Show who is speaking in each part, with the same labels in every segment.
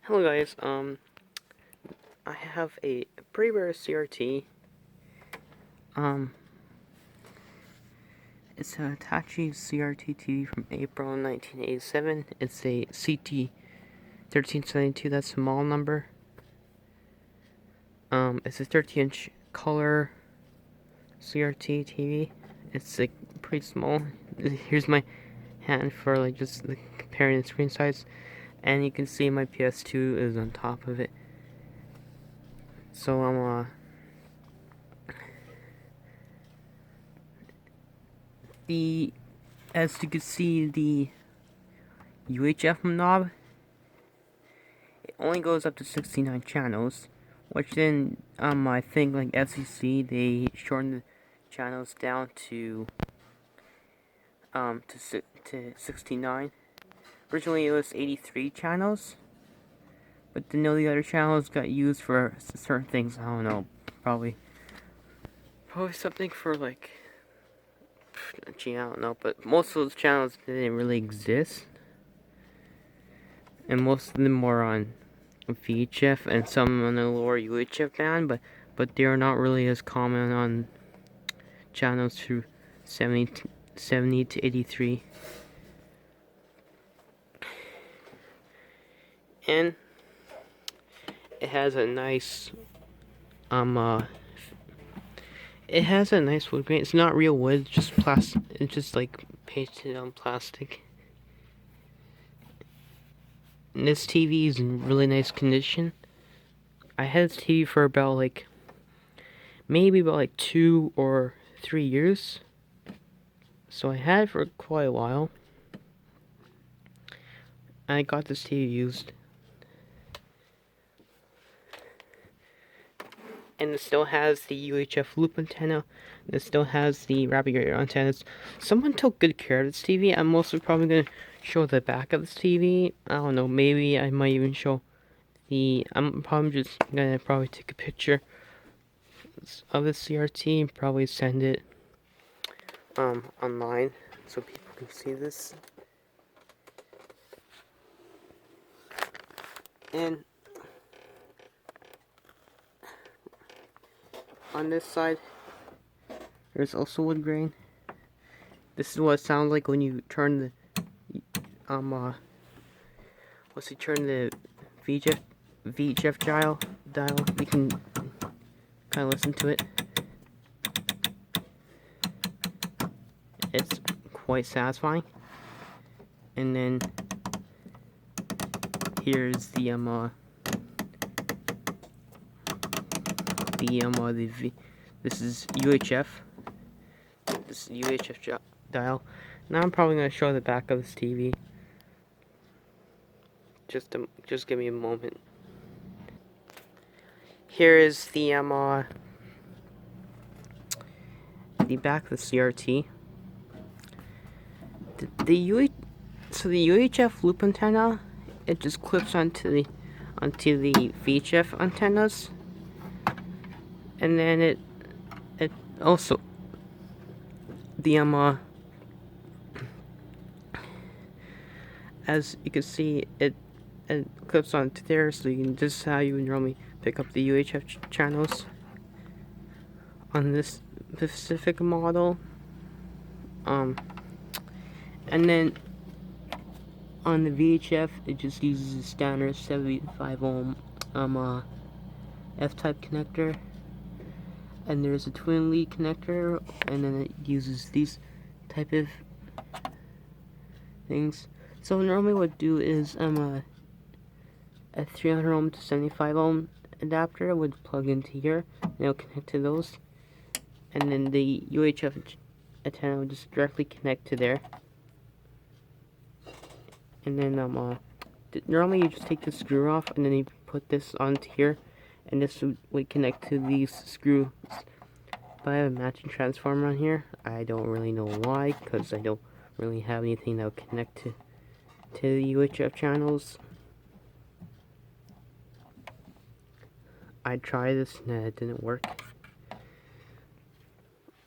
Speaker 1: Hello guys, I have a pretty rare CRT. It's a Hitachi CRT TV from April 1987. It's a CT1372, that's the model number. It's a 30-inch color CRT TV. It's like pretty small. Here's my hand for like just comparing the screen size, and you can see my PS2 is on top of it. So as you can see, the UHF knob, it only goes up to 69 channels, which then I think like FCC, they shortened the channels down to 69. Originally it was 83 channels, but then the other channels got used for certain things. I don't know, probably something for like, gee, I don't know, but most of those channels didn't really exist, and most of them were on VHF and some on the lower UHF band, but they are not really as common on channels through 70 to 83. And it has a nice it has a nice wood grain. It's not real wood, it's just plastic. It's just like pasted on plastic. And this TV is in really nice condition. I had this TV for about maybe about 2 or 3 years. So I had it for quite a while. I got this TV used. And it still has the UHF loop antenna. And it still has the rabbit ear antennas. Someone took good care of this TV. I'm mostly probably going to show the back of this TV. I don't know, maybe I might even show I'm probably just going to take a picture of the CRT and probably send it online so people can see this. And on this side, there's also wood grain. This is what it sounds like when you turn the once you turn the VHF dial. You can kind of listen to it. It's quite satisfying. And then here's the this is UHF. This is UHF dial. Now I'm probably gonna show the back of this TV. Just give me a moment. Here is the back of the CRT. The UHF loop antenna, it just clips onto the VHF antennas, and then it also as you can see, it clips onto there, so you can just how you would normally pick up the UHF channels on this specific model. And then on the VHF, it just uses a standard 75 ohm F-type connector, and there's a twin lead connector, and then it uses these type of things. So normally what I do is a 300 ohm to 75 ohm adapter would plug into here, and it'll connect to those, and then the UHF antenna would just directly connect to there. And then normally you just take the screw off, and then you put this onto here, and this would connect to these screws. But I have a matching transformer on here. I don't really know why, because I don't really have anything that would connect to the UHF channels. I tried this and it didn't work.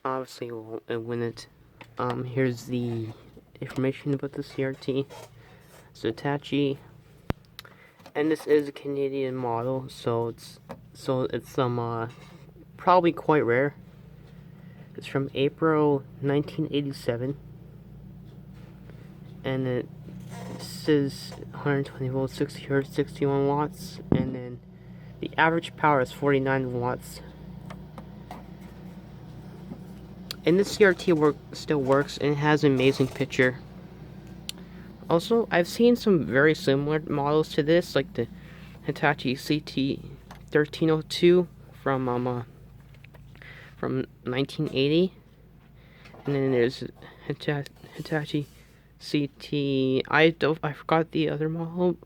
Speaker 1: Obviously it wouldn't. Here's the information about the CRT. So Hitachi And this is a Canadian model, so it's probably quite rare. It's from April 1987, and it says 120 volts, 60 hertz, 61 watts, and then the average power is 49 watts. And this CRT still works, and it has an amazing picture. Also, I've seen some very similar models to this, like the Hitachi CT1302 from 1980, and then there's Hitachi CT. I forgot the other model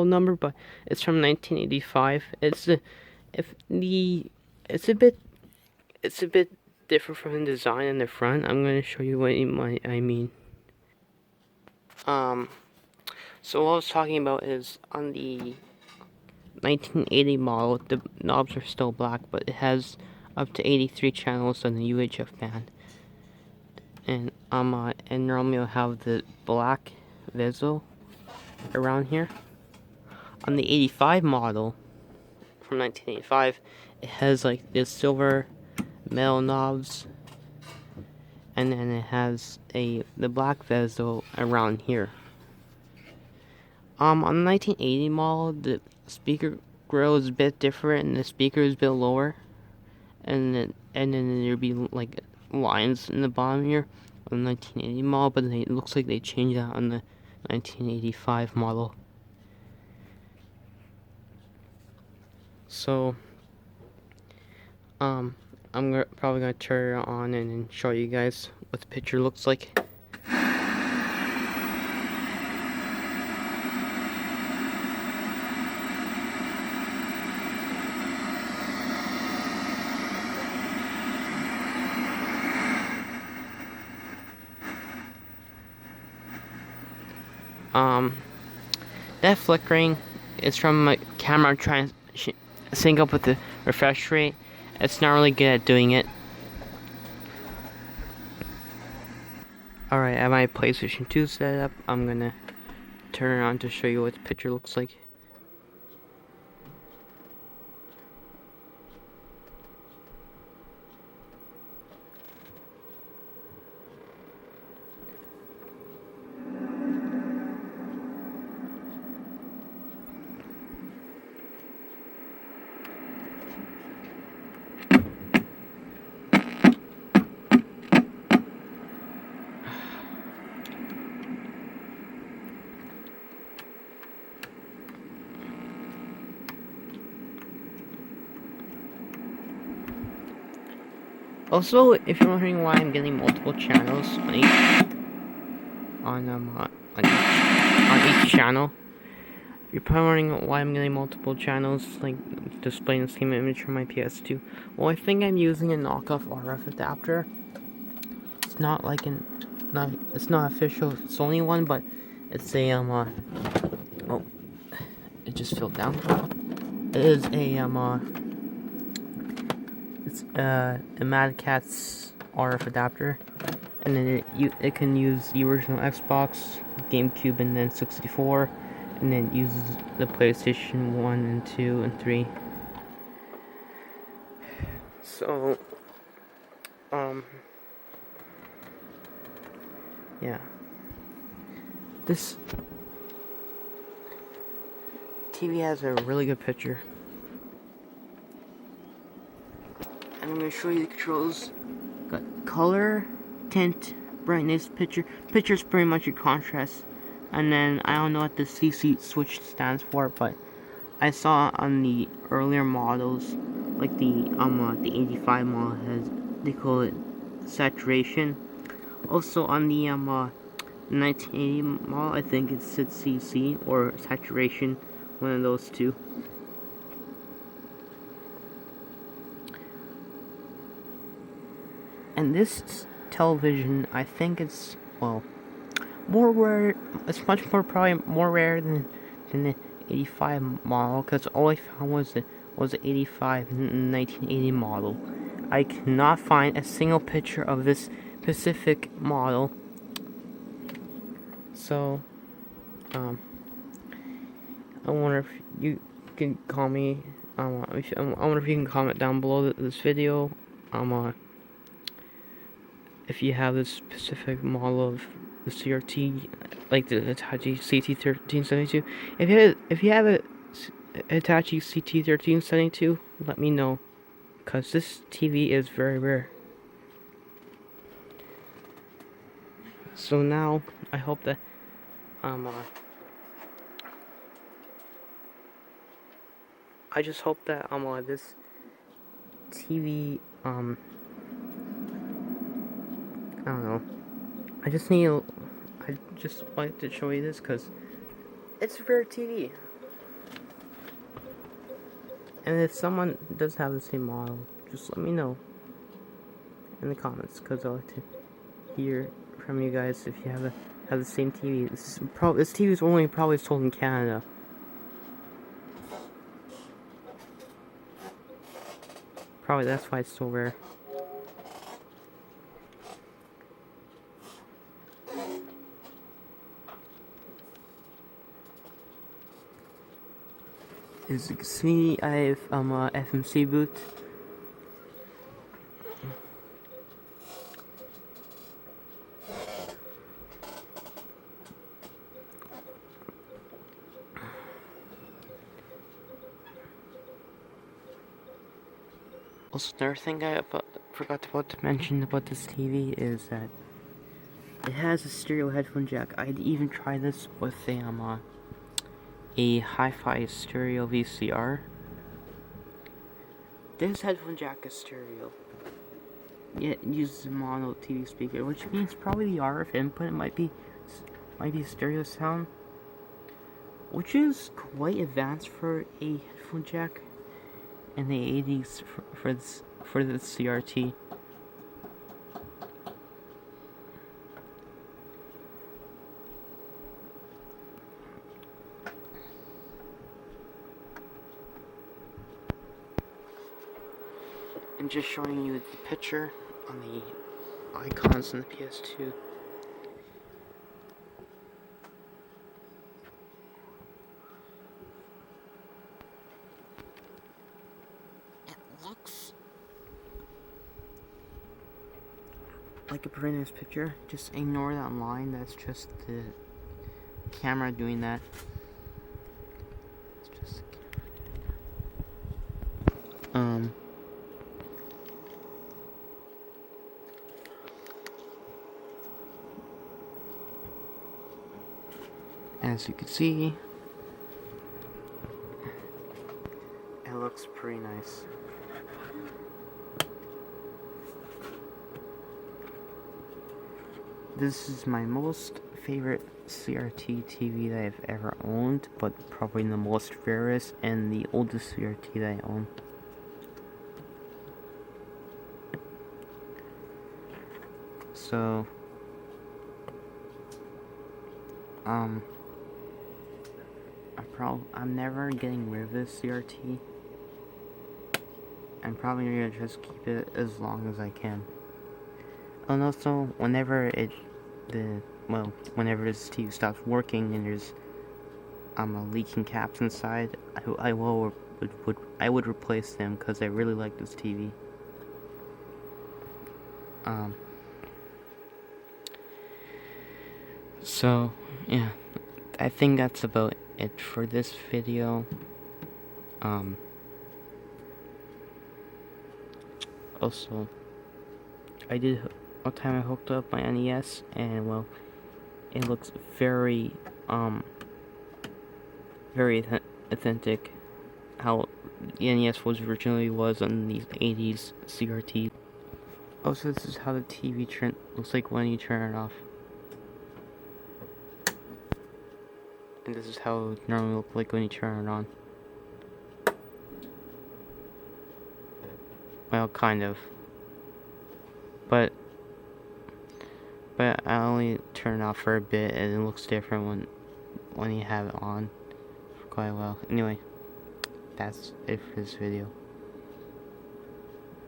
Speaker 1: number, but it's from 1985. It's a bit different from the design in the front. I'm going to show you what I mean. So what I was talking about is on the 1980 model, the knobs are still black, but it has up to 83 channels on the UHF band. And normally I'll have the black bezel around here. On the 85 model from 1985, it has like this silver metal knobs, and then it has the black bezel around here. On the 1980 model, the speaker grill is a bit different, and the speaker is a bit lower, and then there'd be like lines in the bottom here on the 1980 model, but it looks like they changed that on the 1985 model. So I'm probably gonna turn it on and show you guys what the picture looks like. That flickering is from my camera trying to sync up with the refresh rate. It's not really good at doing it. Alright, I have my PlayStation 2 set up. I'm gonna turn it on to show you what the picture looks like. Also, if you're wondering why I'm getting multiple channels on each channel, you're probably wondering why I'm getting multiple channels, like displaying the same image from my PS2. Well, I think I'm using a knockoff RF adapter. It's not like it's not official Sony one, but it's a oh, it just fell down. It is a it's a Mad Catz RF adapter, and then it can use the original Xbox, GameCube, and then 64, and then uses the PlayStation 1 and 2 and 3. So yeah, this TV has a really good picture. I'm going to show you the controls. Got color, tint, brightness, picture. Picture's pretty much your contrast. And then I don't know what the CC switch stands for, but I saw on the earlier models, like the 85 model they call it saturation. Also on the 1980 model, I think it's CC or saturation, one of those two. And this television, I think it's, well, more rare. It's much more, probably more rare than the 85 model, because all I found was the 85 and 1980 model. I cannot find a single picture of this specific model. So I wonder if you can call me. I wonder if you can comment down below this video. If you have this specific model of the CRT, like the Hitachi CT1372. If you have a Hitachi CT1372, let me know, cause this TV is very rare. So now I hope that I just hope that this TV I don't know. I just wanted to show you this because it's a rare TV. And if someone does have the same model, just let me know in the comments, because I like to hear from you guys if you have the same TV. This TV is only probably sold in Canada. Probably that's why it's so rare. As you can see, I have a FMC booth. Also, another thing I forgot to mention about this TV is that it has a stereo headphone jack. I'd even try this with a hi-fi stereo VCR. This headphone jack is stereo. It uses a mono TV speaker, which means probably the RF input might be stereo sound, which is quite advanced for a headphone jack in the 80s for the CRT. And just showing you the picture on the icons in the PS2. It looks like a pretty nice picture. Just ignore that line, that's just the camera doing that. It's just the camera doing that. As you can see, it looks pretty nice. This is my most favorite CRT TV that I've ever owned, but probably the most rarest and the oldest CRT that I own. So, I'm never getting rid of this CRT. I'm probably gonna just keep it as long as I can. And also, whenever this TV stops working and there's leaking caps inside, I would replace them, because I really like this TV. So yeah, I think that's about it for this video. Also, one time I hooked up my NES, and well, it looks very authentic how the NES originally was on these 80s CRT. Also, this is how the TV looks like when you turn it off. And this is how it normally looks like when you turn it on. Well, kind of. But I only turn it off for a bit, and it looks different when you have it on for quite a while. Anyway, that's it for this video.